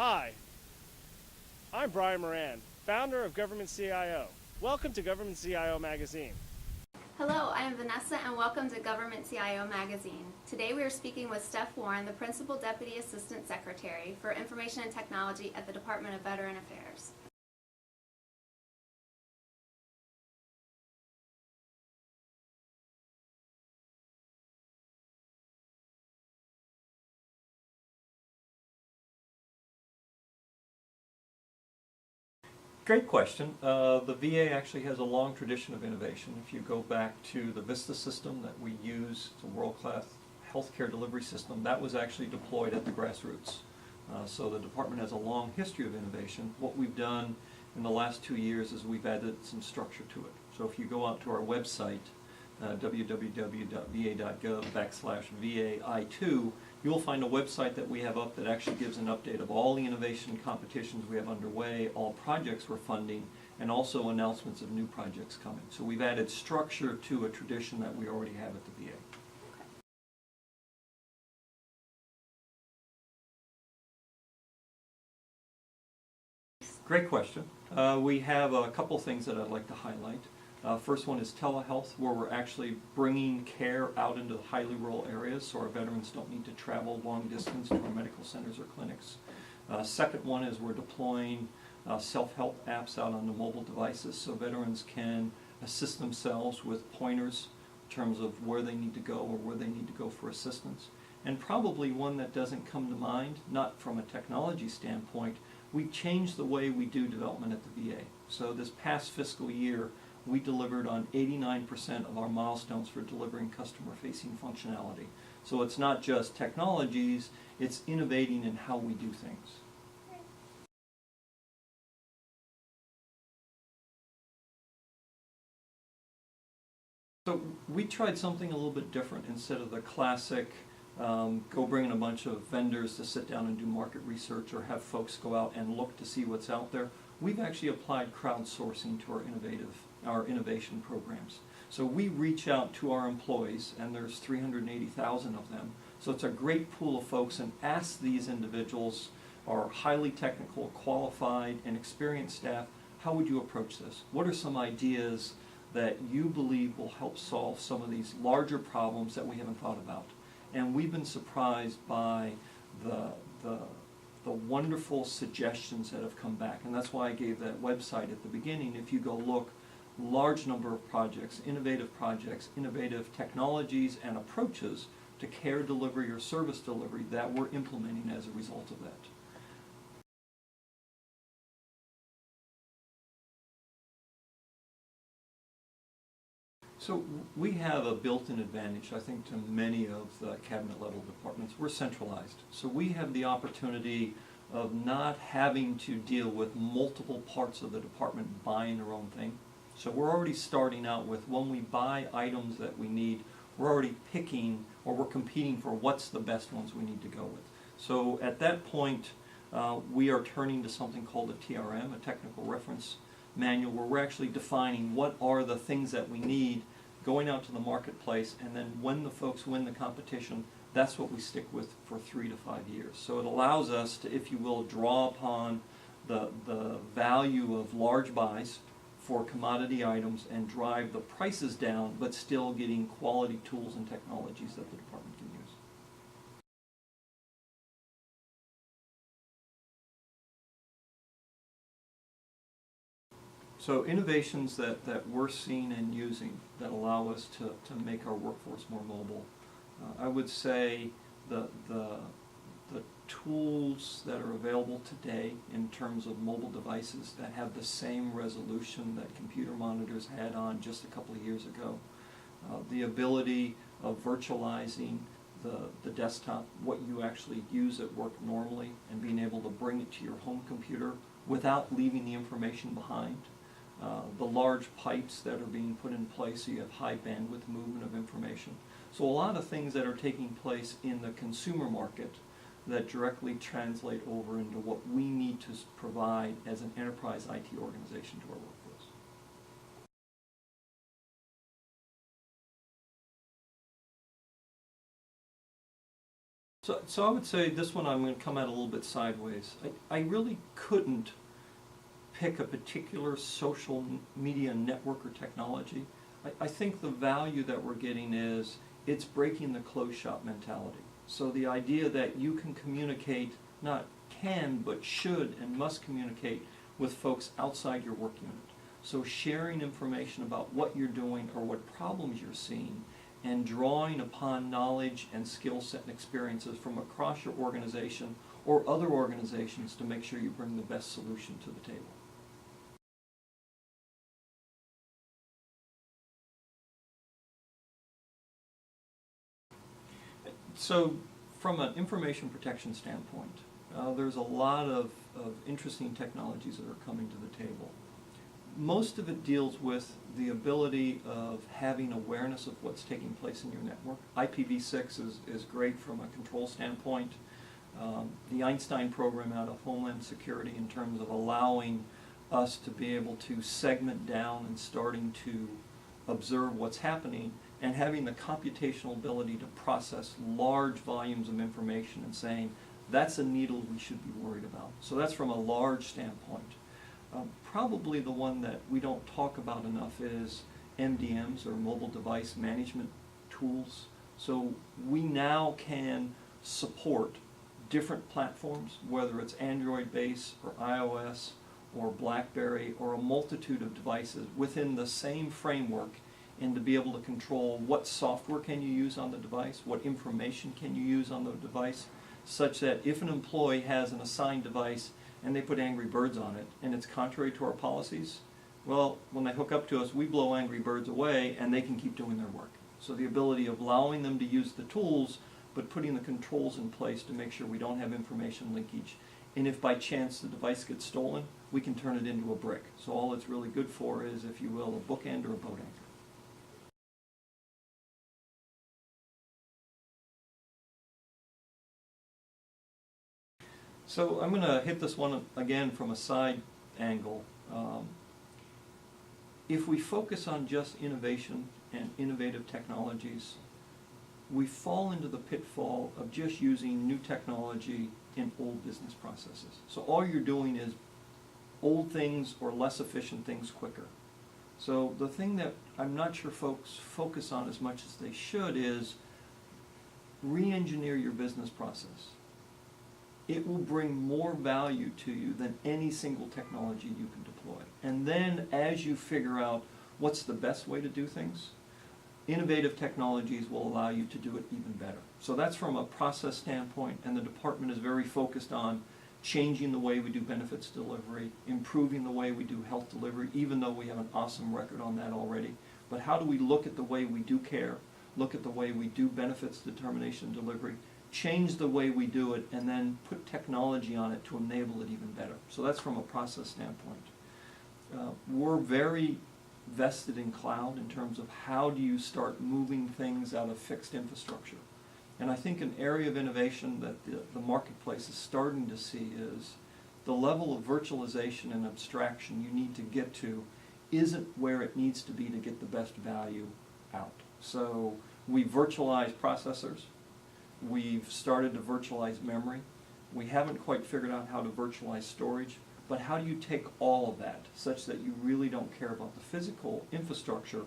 Hi, I'm Brian Moran, founder of Government CIO. Welcome to Government CIO Magazine. Hello, I am Vanessa and welcome to Government CIO Magazine. Today we are speaking with Steph Warren, the Principal Deputy Assistant Secretary for Information and Technology at the Department of Veteran Affairs. Great question. The VA actually has a long tradition of innovation. If you go back to the VISTA system that we use, it's a world-class healthcare delivery system, that was actually deployed at the grassroots. So the department has a long history of innovation. What we've done in the last 2 years is we've added some structure to it. So if you go out to our website, www.va.gov/VAI2, you'll find a website that we have up that actually gives an update of all the innovation competitions we have underway, all projects we're funding, and also announcements of new projects coming. So we've added structure to a tradition that we already have at the VA. Great question. We have a couple things that I'd like to highlight. First one is telehealth, where we're actually bringing care out into the highly rural areas so our veterans don't need to travel long distance to our medical centers or clinics. Second one is we're deploying self-help apps out on the mobile devices so veterans can assist themselves with pointers in terms of where they need to go or where they need to go for assistance. And probably one that doesn't come to mind, not from a technology standpoint, we changed the way we do development at the VA. So this past fiscal year, we delivered on 89% of our milestones for delivering customer-facing functionality. So it's not just technologies, it's innovating in how we do things. So we tried something a little bit different. Instead of the classic go bring in a bunch of vendors to sit down and do market research or have folks go out and look to see what's out there, we've actually applied crowdsourcing to our innovation programs. So we reach out to our employees, and there's 380,000 of them. So it's a great pool of folks, and ask these individuals, our highly technical, qualified, and experienced staff, how would you approach this? What are some ideas that you believe will help solve some of these larger problems that we haven't thought about? And we've been surprised by the wonderful suggestions that have come back. And that's why I gave that website at the beginning. If you go look, large number of projects, innovative technologies and approaches to care delivery or service delivery that we're implementing as a result of that. So we have a built-in advantage, I think, to many of the cabinet level departments. We're centralized. So we have the opportunity of not having to deal with multiple parts of the department buying their own thing. So we're already starting out with, when we buy items that we need, we're already picking, or we're competing for what's the best ones we need to go with. So at that point, we are turning to something called a TRM, a technical reference manual, where we're actually defining what are the things that we need, going out to the marketplace, and then when the folks win the competition, that's what we stick with for 3 to 5 years. So it allows us to, if you will, draw upon the value of large buys for commodity items and drive the prices down, but still getting quality tools and technologies that the department can use. So innovations that we're seeing and using that allow us to make our workforce more mobile. I would say the tools that are available today in terms of mobile devices that have the same resolution that computer monitors had on just a couple of years ago. The ability of virtualizing the desktop, what you actually use at work normally, and being able to bring it to your home computer without leaving the information behind. The large pipes that are being put in place so you have high bandwidth movement of information. So a lot of things that are taking place in the consumer market that directly translate over into what we need to provide as an enterprise IT organization to our workforce. So I would say this one I'm going to come at a little bit sideways. I really couldn't pick a particular social media network or technology. I think the value that we're getting is it's breaking the closed shop mentality. So the idea that you can communicate, not can, but should and must communicate with folks outside your work unit. So sharing information about what you're doing or what problems you're seeing and drawing upon knowledge and skill set and experiences from across your organization or other organizations to make sure you bring the best solution to the table. So from an information protection standpoint, there's a lot of interesting technologies that are coming to the table. Most of it deals with the ability of having awareness of what's taking place in your network. IPv6 is great from a control standpoint. The Einstein program out of Homeland Security in terms of allowing us to be able to segment down and starting to observe what's happening and having the computational ability to process large volumes of information and saying, that's a needle we should be worried about. So that's from a large standpoint. Probably the one that we don't talk about enough is MDMs, or mobile device management tools. So we now can support different platforms, whether it's Android-based or iOS or BlackBerry or a multitude of devices within the same framework, and to be able to control what software can you use on the device, what information can you use on the device, such that if an employee has an assigned device and they put Angry Birds on it and it's contrary to our policies, well, when they hook up to us, we blow Angry Birds away and they can keep doing their work. So the ability of allowing them to use the tools, but putting the controls in place to make sure we don't have information leakage. And if by chance the device gets stolen, we can turn it into a brick. So all it's really good for is, if you will, a bookend or a boat anchor. So I'm going to hit this one again from a side angle. If we focus on just innovation and innovative technologies, we fall into the pitfall of just using new technology in old business processes. So all you're doing is old things or less efficient things quicker. So the thing that I'm not sure folks focus on as much as they should is re-engineer your business process. It will bring more value to you than any single technology you can deploy. And then as you figure out what's the best way to do things, innovative technologies will allow you to do it even better. So that's from a process standpoint, and the department is very focused on changing the way we do benefits delivery, improving the way we do health delivery, even though we have an awesome record on that already. But how do we look at the way we do care, look at the way we do benefits determination delivery, change the way we do it, and then put technology on it to enable it even better. So that's from a process standpoint. We're very vested in cloud in terms of how do you start moving things out of fixed infrastructure. And I think an area of innovation that the marketplace is starting to see is the level of virtualization and abstraction you need to get to isn't where it needs to be to get the best value out. So we virtualize processors. We've started to virtualize memory. We haven't quite figured out how to virtualize storage, but how do you take all of that such that you really don't care about the physical infrastructure,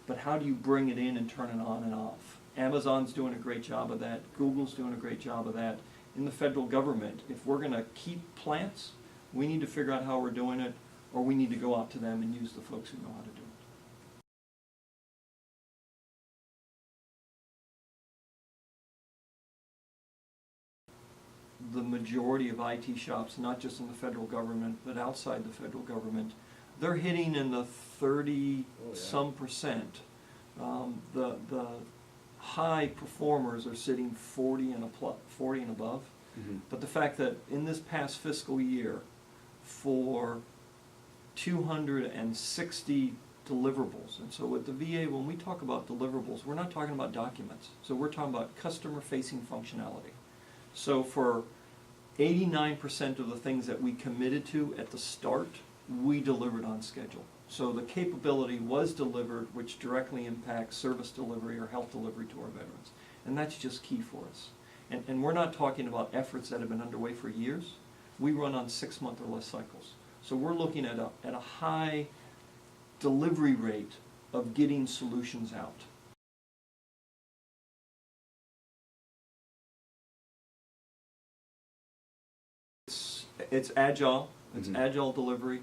but how do you bring it in and turn it on and off? Amazon's doing a great job of that. Google's doing a great job of that. In the federal government, if we're going to keep plants, we need to figure out how we're doing it, or we need to go out to them and use the folks who know how to do it. The majority of IT shops, not just in the federal government, but outside the federal government, they're hitting in the 30-some%. The high performers are sitting 40 and above. Mm-hmm. But the fact that in this past fiscal year, for 260 deliverables, and so with the VA, when we talk about deliverables, we're not talking about documents. So we're talking about customer-facing functionality. So for 89% of the things that we committed to at the start, we delivered on schedule. So the capability was delivered, which directly impacts service delivery or health delivery to our veterans. And that's just key for us. And we're not talking about efforts that have been underway for years. We run on 6-month or less cycles. So we're looking at a high delivery rate of getting solutions out. It's agile. It's agile delivery.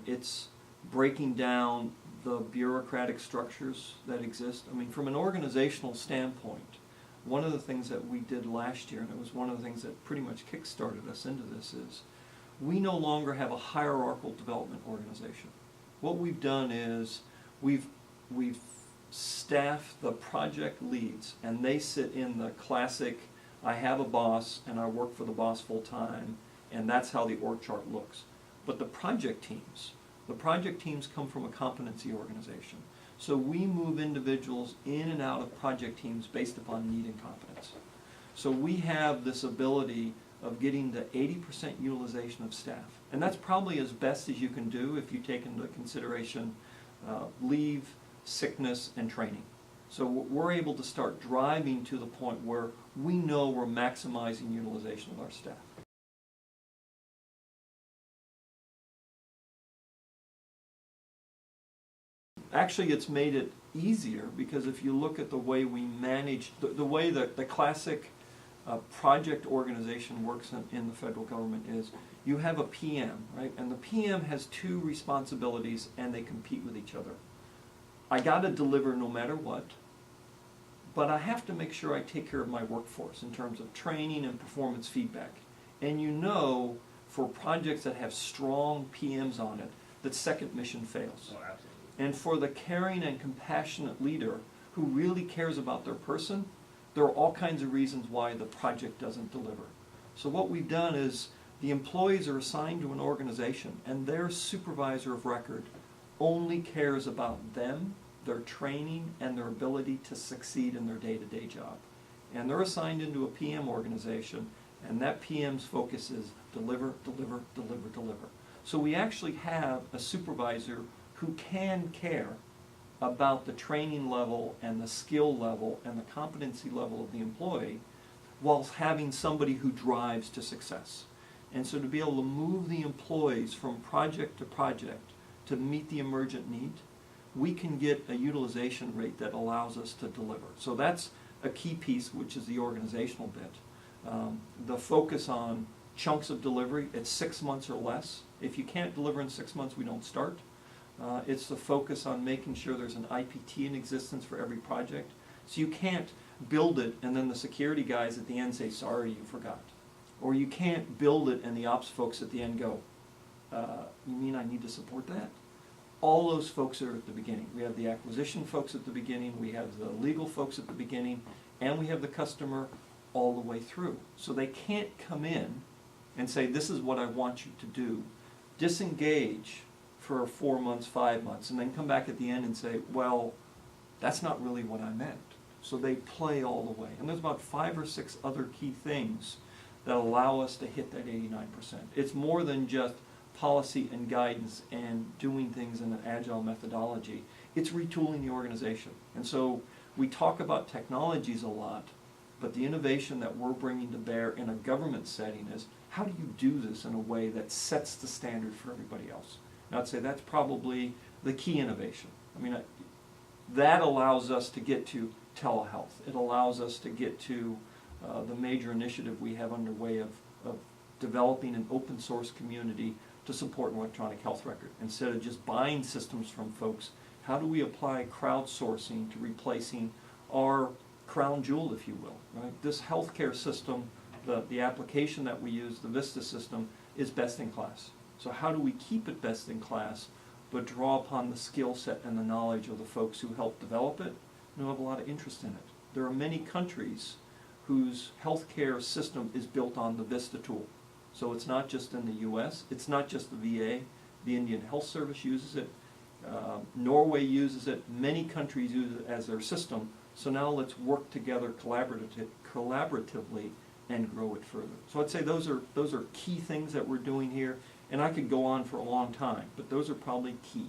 It's breaking down the bureaucratic structures that exist. I mean, from an organizational standpoint, one of the things that we did last year, and it was one of the things that pretty much kick-started us into this, is we no longer have a hierarchical development organization. What we've done is we've staffed the project leads, and they sit in the classic, I have a boss and I work for the boss full-time, and that's how the org chart looks. But the project teams come from a competency organization. So we move individuals in and out of project teams based upon need and competence. So we have this ability of getting to 80% utilization of staff. And that's probably as best as you can do if you take into consideration leave, sickness, and training. So we're able to start driving to the point where we know we're maximizing utilization of our staff. Actually, it's made it easier because if you look at the way we manage, the way that the classic project organization works in the federal government is you have a PM, right? And the PM has 2 responsibilities and they compete with each other. I got to deliver no matter what, but I have to make sure I take care of my workforce in terms of training and performance feedback. And you know, for projects that have strong PMs on it, that second mission fails. Oh, absolutely. And for the caring and compassionate leader who really cares about their person, there are all kinds of reasons why the project doesn't deliver. So what we've done is the employees are assigned to an organization and their supervisor of record only cares about them, their training, and their ability to succeed in their day-to-day job. And they're assigned into a PM organization, and that PM's focus is deliver, deliver, deliver, deliver. So we actually have a supervisor who can care about the training level and the skill level and the competency level of the employee whilst having somebody who drives to success. And so to be able to move the employees from project to project to meet the emergent need, we can get a utilization rate that allows us to deliver. So that's a key piece, which is the organizational bit. The focus on chunks of delivery, it's 6 months or less. If you can't deliver in 6 months, we don't start. It's the focus on making sure there's an IPT in existence for every project. So you can't build it and then the security guys at the end say, sorry, you forgot. Or you can't build it and the ops folks at the end go, you mean I need to support that? All those folks are at the beginning. We have the acquisition folks at the beginning, we have the legal folks at the beginning, and we have the customer all the way through. So they can't come in and say, this is what I want you to do, disengage for 4 months, 5 months, and then come back at the end and say, well, that's not really what I meant. So they play all the way. And there's about 5 or 6 other key things that allow us to hit that 89%. It's more than just policy and guidance and doing things in an agile methodology. It's retooling the organization. And so we talk about technologies a lot, but the innovation that we're bringing to bear in a government setting is, how do you do this in a way that sets the standard for everybody else? And I'd say that's probably the key innovation. I mean, that allows us to get to telehealth. It allows us to get to the major initiative we have underway of developing an open source community to support an electronic health record. Instead of just buying systems from folks, how do we apply crowdsourcing to replacing our crown jewel, if you will, right? This healthcare system, the application that we use, the VISTA system, is best in class. So how do we keep it best in class, but draw upon the skill set and the knowledge of the folks who helped develop it and who have a lot of interest in it? There are many countries whose healthcare system is built on the VISTA tool. So it's not just in the US, it's not just the VA, the Indian Health Service uses it, Norway uses it, many countries use it as their system. So now let's work together collaboratively and grow it further. So I'd say those are key things that we're doing here. And I could go on for a long time, but those are probably key.